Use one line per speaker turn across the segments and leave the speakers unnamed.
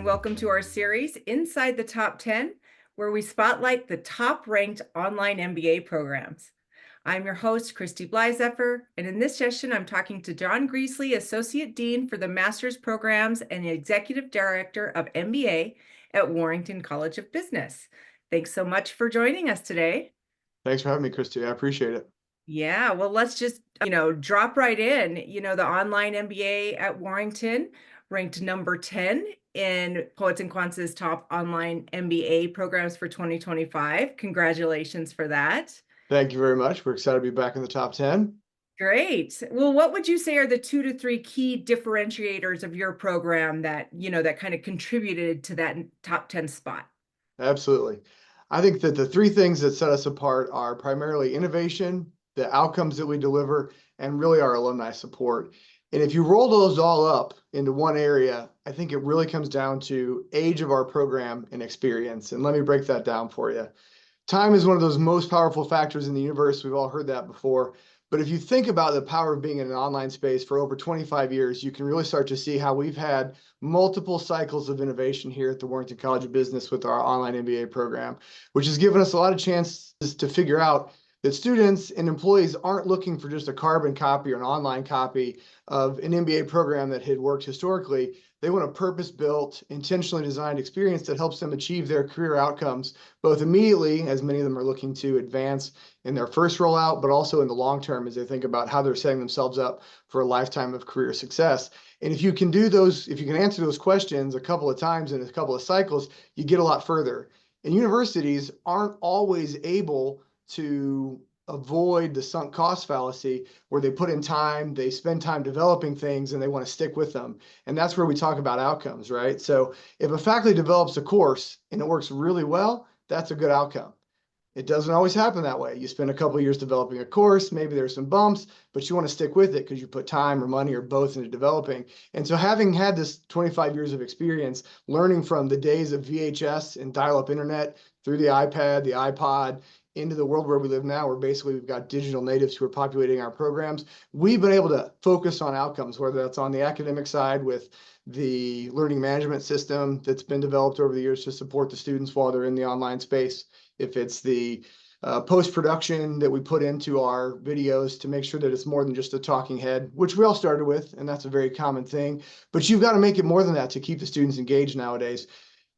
welcome to our series, Inside the Top 10, where we spotlight the top-ranked online MBA programs. I'm your host, Kristy Bleizeffer, and in this session, I'm talking to John Gresley, Associate Dean for the Master's Programs and Executive Director of MBA at Warrington College of Business. Thanks so much for joining us today.
Thanks for having me, Kristy. I appreciate it.
Yeah, well, let's just, drop right in. The Online MBA at Warrington ranked number 10 in Poets&Quants' top online MBA programs for 2025. Congratulations for that.
Thank you very much. We're excited to be back in the top 10.
Great. Well, what would you say are the 2 to 3 key differentiators of your program that, that kind of contributed to that top 10 spot?
Absolutely. I think that the three things that set us apart are primarily innovation, the outcomes that we deliver, and really our alumni support. And if you roll those all up into one area, I think it really comes down to age of our program and experience. And let me break that down for you. Time is one of those most powerful factors in the universe. We've all heard that before. But if you think about the power of being in an online space for over 25 years, you can really start to see how we've had multiple cycles of innovation here at the Warrington College of Business with our online MBA program, which has given us a lot of chances to figure out that students and employees aren't looking for just a carbon copy or an online copy of an MBA program that had worked historically. They want a purpose-built, intentionally designed experience that helps them achieve their career outcomes, both immediately, as many of them are looking to advance in their first rollout, but also in the long term as they think about how they're setting themselves up for a lifetime of career success. And if you can do those, if you can answer those questions a couple of times in a couple of cycles, you get a lot further. And universities aren't always able to avoid the sunk cost fallacy where they put in time, they spend time developing things, and they want to stick with them. And that's where we talk about outcomes, right? So if a faculty develops a course and it works really well, that's a good outcome. It doesn't always happen that way. You spend a couple of years developing a course, maybe there's some bumps, but you want to stick with it because you put time or money or both into developing. And so having had this 25 years of experience, learning from the days of VHS and dial-up internet through the iPad, the iPod, into the world where we live now, where basically we've got digital natives who are populating our programs, we've been able to focus on outcomes, whether that's on the academic side with the learning management system that's been developed over the years to support the students while they're in the online space. If it's the post-production that we put into our videos to make sure that it's more than just a talking head, which we all started with, and that's a very common thing. But you've got to make it more than that to keep the students engaged nowadays.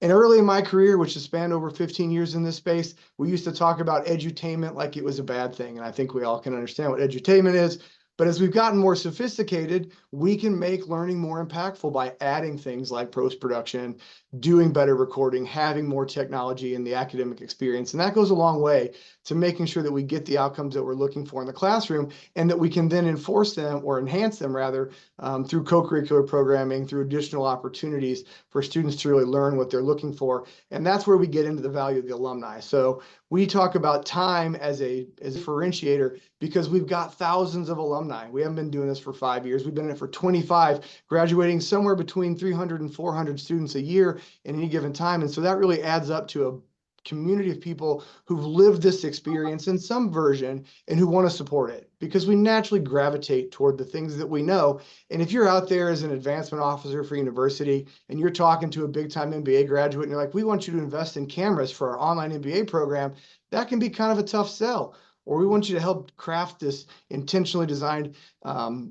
And early in my career, which has spanned over 15 years in this space, we used to talk about edutainment like it was a bad thing. And I think we all can understand what edutainment is. But as we've gotten more sophisticated, we can make learning more impactful by adding things like post-production, doing better recording, having more technology in the academic experience. And that goes a long way to making sure that we get the outcomes that we're looking for in the classroom and that we can then enforce them or enhance them rather through co-curricular programming, through additional opportunities for students to really learn what they're looking for. And that's where we get into the value of the alumni. So we talk about time as a differentiator because we've got thousands of alumni. We haven't been doing this for 5 years. We've been in it for 25, graduating somewhere between 300 and 400 students a year in any given time. And so that really adds up to a community of people who've lived this experience in some version and who want to support it because we naturally gravitate toward the things that we know. And if you're out there as an advancement officer for university and you're talking to a big time MBA graduate and you're like, we want you to invest in cameras for our online MBA program, that can be kind of a tough sell. Or we want you to help craft this intentionally designed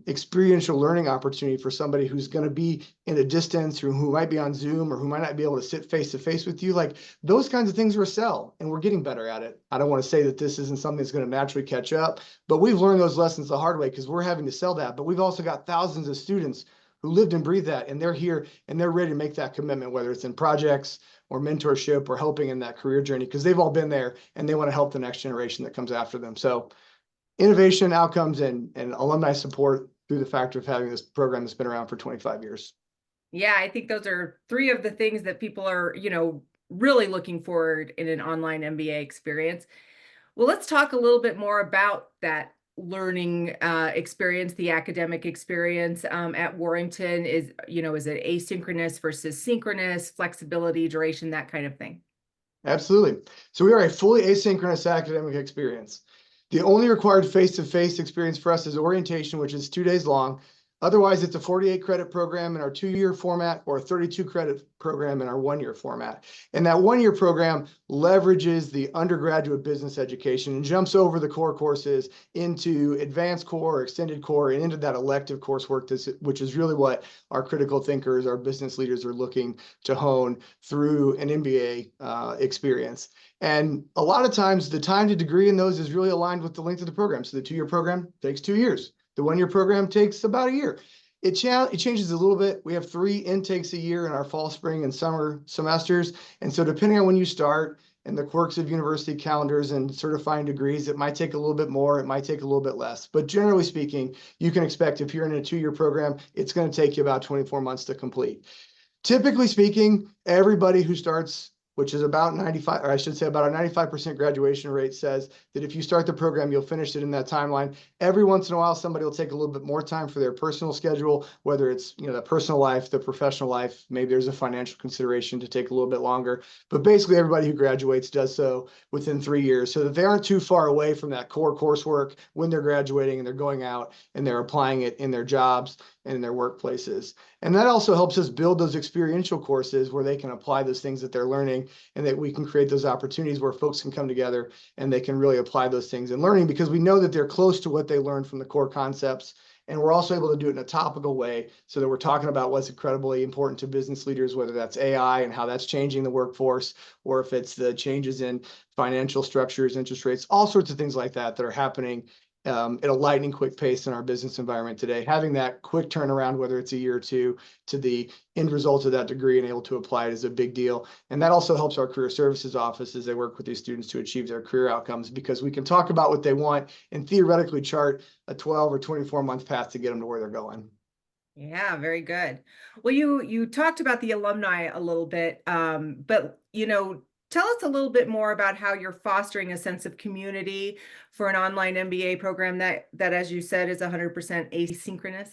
experiential learning opportunity for somebody who's going to be in a distance or who might be on Zoom or who might not be able to sit face to face with you. Like those kinds of things are a sell, and we're getting better at it. I don't want to say that this isn't something that's going to naturally catch up, but we've learned those lessons the hard way because we're having to sell that. But we've also got thousands of students who lived and breathed that, and they're here and they're ready to make that commitment, whether it's in projects or mentorship or helping in that career journey, because they've all been there and they want to help the next generation that comes after them. So innovation, outcomes, and alumni support through the factor of having this program that's been around for 25 years.
Yeah, I think those are 3 of the things that people are, really looking forward in an online MBA experience. Well, let's talk a little bit more about that learning experience, the academic experience at Warrington. Is it asynchronous versus synchronous, flexibility, duration, that kind of thing?
Absolutely. So we are a fully asynchronous academic experience. The only required face-to-face experience for us is orientation, which is 2 days long. Otherwise, it's a 48 credit program in our 2-year format or a 32 credit program in our 1-year format. And that 1-year program leverages the undergraduate business education and jumps over the core courses into advanced core, extended core, and into that elective coursework, which is really what our critical thinkers, our business leaders are looking to hone through an MBA experience. And a lot of times the time to degree in those is really aligned with the length of the program. So the 2-year program takes 2 years. The 1-year program takes about a year. It changes a little bit. We have 3 intakes a year in our fall, spring, and summer semesters. And so depending on when you start and the quirks of university calendars and certifying degrees, it might take a little bit more, it might take a little bit less. But generally speaking, you can expect if you're in a 2-year program, it's going to take you about 24 months to complete. Typically speaking, everybody who starts, which is about 95, or I should say about a 95% graduation rate, says that if you start the program, you'll finish it in that timeline. Every once in a while, somebody will take a little bit more time for their personal schedule, whether it's, the personal life, the professional life, maybe there's a financial consideration to take a little bit longer. But basically, everybody who graduates does so within 3 years so that they aren't too far away from that core coursework when they're graduating and they're going out and they're applying it in their jobs and in their workplaces. And that also helps us build those experiential courses where they can apply those things that they're learning, and that we can create those opportunities where folks can come together and they can really apply those things in learning, because we know that they're close to what they learned from the core concepts. And we're also able to do it in a topical way so that we're talking about what's incredibly important to business leaders, whether that's AI and how that's changing the workforce, or if it's the changes in financial structures, interest rates, all sorts of things like that that are happening at a lightning quick pace in our business environment today. Having that quick turnaround, whether it's a year or two, to the end result of that degree and able to apply it is a big deal. And that also helps our career services office as they work with these students to achieve their career outcomes, because we can talk about what they want and theoretically chart a 12 or 24-month path to get them to where they're going.
Yeah, very good. Well, you talked about the alumni a little bit, but tell us a little bit more about how you're fostering a sense of community for an online MBA program that, as you said, is 100% asynchronous.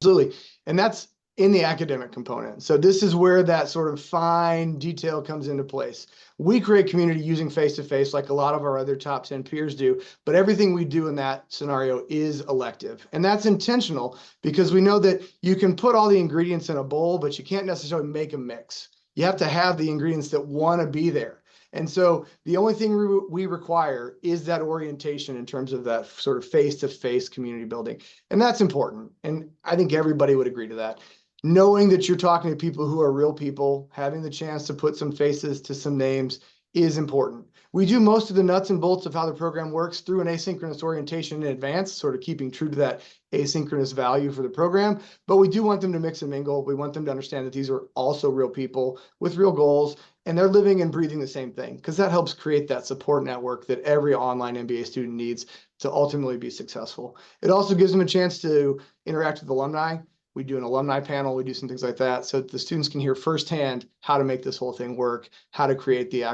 Absolutely. And that's in the academic component. So this is where that sort of fine detail comes into place. We create community using face-to-face like a lot of our other top 10 peers do, but everything we do in that scenario is elective. And that's intentional because we know that you can put all the ingredients in a bowl, but you can't necessarily make a mix. You have to have the ingredients that want to be there. And so the only thing we require is that orientation in terms of that sort of face-to-face community building. And that's important. And I think everybody would agree to that. Knowing that you're talking to people who are real people, having the chance to put some faces to some names is important. We do most of the nuts and bolts of how the program works through an asynchronous orientation in advance, sort of keeping true to that asynchronous value for the program. But we do want them to mix and mingle. We want them to understand that these are also real people with real goals, and they're living and breathing the same thing, because that helps create that support network that every online MBA student needs to ultimately be successful. It also gives them a chance to interact with alumni. We do an alumni panel, we do some things like that, so that the students can hear firsthand how to make this whole thing work, how to create the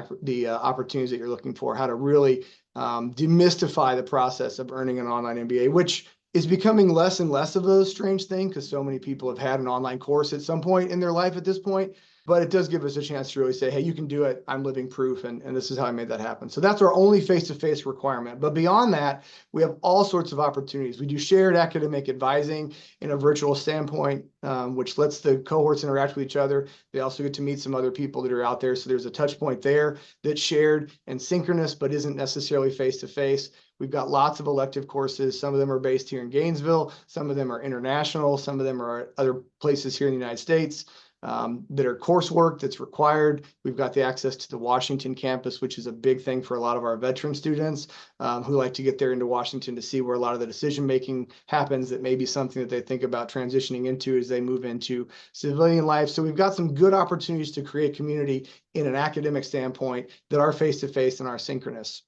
opportunities that you're looking for, how to really demystify the process of earning an online MBA, which is becoming less and less of a strange thing because so many people have had an online course at some point in their life at this point. But it does give us a chance to really say, hey, you can do it. I'm living proof. And this is how I made that happen. So that's our only face-to-face requirement. But beyond that, we have all sorts of opportunities. We do shared academic advising in a virtual standpoint, which lets the cohorts interact with each other. They also get to meet some other people that are out there. So there's a touch point there that's shared and synchronous, but isn't necessarily face-to-face. We've got lots of elective courses. Some of them are based here in Gainesville. Some of them are international. Some of them are at other places here in the United States. That are coursework that's required. We've got the access to the Washington campus, which is a big thing for a lot of our veteran students who like to get there into Washington to see where a lot of the decision making happens. That may be something that they think about transitioning into as they move into civilian life. So we've got some good opportunities to create community in an academic standpoint that are face-to-face and are synchronous.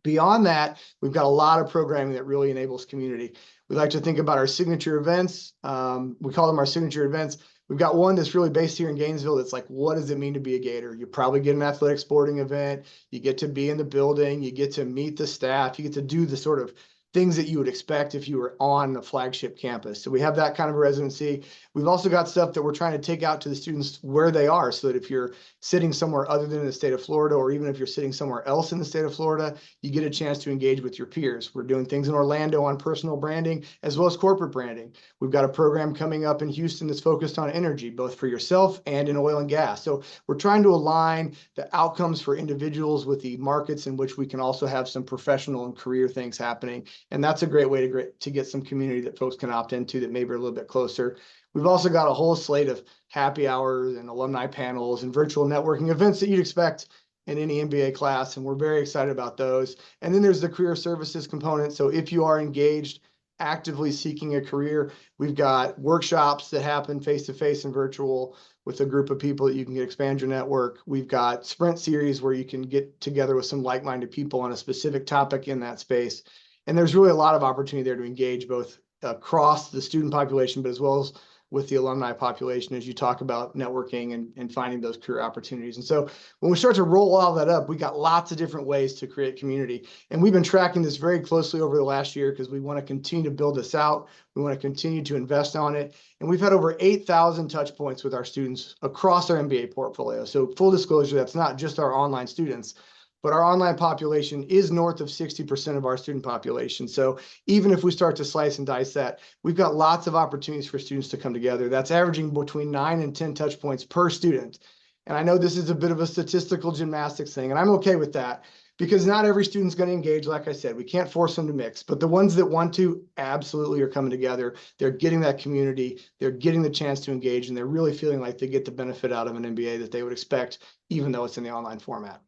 Beyond that, we've got a lot of programming that really enables community. We like to think about our signature events. We call them our signature events. We've got one that's really based here in Gainesville that's like, what does it mean to be a Gator? You probably get an athletic sporting event. You get to be in the building. You get to meet the staff. You get to do the sort of things that you would expect if you were on a flagship campus. So we have that kind of residency. We've also got stuff that we're trying to take out to the students where they are, so that if you're sitting somewhere other than the state of Florida, or even if you're sitting somewhere else in the state of Florida, you get a chance to engage with your peers. We're doing things in Orlando on personal branding as well as corporate branding. We've got a program coming up in Houston that's focused on energy, both for yourself and in oil and gas. So we're trying to align the outcomes for individuals with the markets in which we can also have some professional and career things happening. And that's a great way to get some community that folks can opt into that maybe are a little bit closer. We've also got a whole slate of happy hours and alumni panels and virtual networking events that you'd expect in any MBA class, and we're very excited about those. And then there's the career services component. So if you are engaged, actively seeking a career, we've got workshops that happen face-to-face and virtual with a group of people that you can expand your network. We've got sprint series where you can get together with some like-minded people on a specific topic in that space. And there's really a lot of opportunity there to engage both across the student population, but as well as with the alumni population as you talk about networking and finding those career opportunities. And so when we start to roll all that up, we got lots of different ways to create community. And we've been tracking this very closely over the last year because we want to continue to build this out. We want to continue to invest on it. And we've had over 8,000 touch points with our students across our MBA portfolio. So full disclosure, that's not just our online students, but our online population is north of 60% of our student population. So even if we start to slice and dice that, we've got lots of opportunities for students to come together. That's averaging between 9 and 10 touch points per student. And I know this is a bit of a statistical gymnastics thing, and I'm okay with that because not every student's going to engage. Like I said, we can't force them to mix, but the ones that want to absolutely are coming together. They're getting that community, they're getting the chance to engage, and they're really feeling like they get the benefit out of an MBA that they would expect, even though it's in the online format.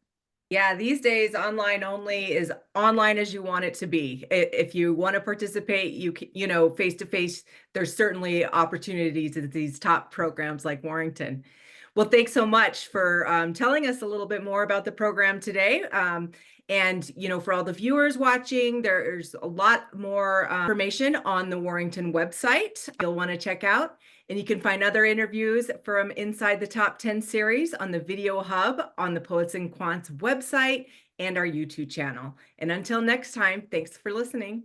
Yeah, these days online only is online as you want it to be. If you want to participate, face to face, there's certainly opportunities at these top programs like Warrington. Well, thanks so much for telling us a little bit more about the program today. And for all the viewers watching, there's a lot more information on the Warrington website you'll want to check out. And you can find other interviews from Inside the Top 10 series on the Video Hub on the Poets&Quants website and our YouTube channel. And until next time, thanks for listening.